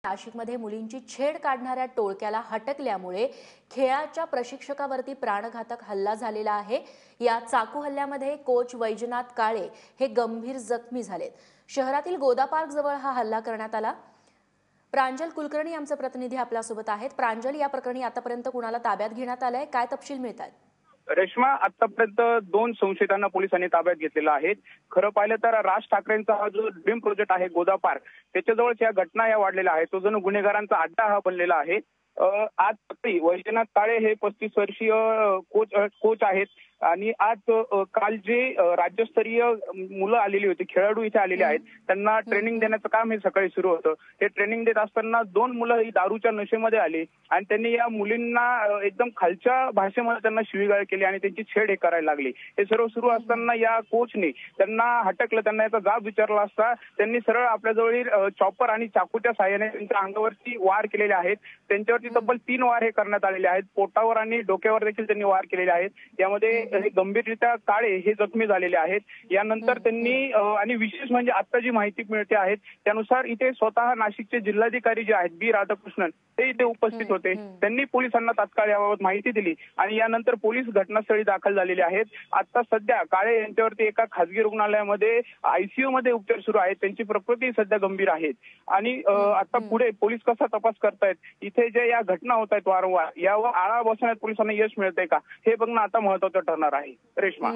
नाशिकमध्ये मुलींची छेड काढणाऱ्या टोळक्याला हटकल्यामुळे खेळाच्या प्रशिक्षकावरती प्राणघातक हल्ला झालेला आहे। या चाकू हल्ल्यामध्ये कोच वैजनाथ काळे हे गंभीर जखमी झालेत। शहरातील गोदा पार्क जवळ हा हल्ला करण्यात आला। प्रांजल कुलकर्णी आमचे प्रतिनिधी आपल्यासोबत आहेत। प्रांजल, या प्रकरणी आतापर्यंत कुणाला ताब्यात घेण्यात आलंय, काय तपशील मिळतात? रेश्मा, आतापर्यंत 2 संशयितांना पोलिसांनी ताब्यात घेतलेला आहे। खरं पाहिलं तर राज ठाकरेंचा हा जो ड्रीम प्रोजेक्ट आहे गोदा पार्क, त्याच्याजवळच या घटना या वाढलेल्या आहेत। तो जणू गुन्हेगारांचा अड्डा हा बनलेला आहे। आज सकाळी वैजनाथ काळे हे 35 वर्षीय कोच आहेत आणि आज काल जे राज्यस्तरीय मुलं आलेली होती, खेळाडू इथे आलेले आहेत, त्यांना ट्रेनिंग देण्याचं काम हे सकाळी सुरू होतं। हे ट्रेनिंग देत असताना 2 मुलं ही दारूच्या नशेमध्ये आली आणि त्यांनी या मुलींना एकदम खालच्या भाषेमध्ये त्यांना शिवीगाळ केली आणि त्यांची छेड हे करायला लागली। हे सर्व सुरू असताना या कोचने त्यांना हटकलं, त्यांना याचा जाब विचारला असता त्यांनी सरळ आपल्याजवळील चॉपर आणि चाकूच्या साहाय्याने त्यांच्या अंगावरती वार केलेले आहेत। त्यांच्यावरती तब्बल 3 वार हे करण्यात आलेले आहेत। पोटावर आणि डोक्यावर देखील त्यांनी वार केलेले आहेत। यामध्ये गंभीररित्या काळे हे जखमी झालेले आहेत। यानंतर त्यांनी आणि विशेष म्हणजे आता जी माहिती मिळते आहे त्यानुसार इथे स्वतः नाशिकचे जिल्हाधिकारी जे आहेत बी राधाकृष्णन ते इथे उपस्थित होते। त्यांनी पोलिसांना तात्काळ याबाबत माहिती दिली आणि यानंतर पोलीस घटनास्थळी दाखल झालेले आहेत। आता सध्या काळे यांच्यावरती एका खासगी रुग्णालयामध्ये आयसीयू मध्ये उपचार सुरू आहेत। त्यांची प्रकृती सध्या गंभीर आहे आणि आता पुढे पोलीस कसा तपास करतायत, इथे जे या घटना होत आहेत वारंवार, यावर आळा बसण्यात पोलिसांना यश मिळतंय का, हे बघणं आता महत्त्वाचं ठरणार आहे। रेश्मा।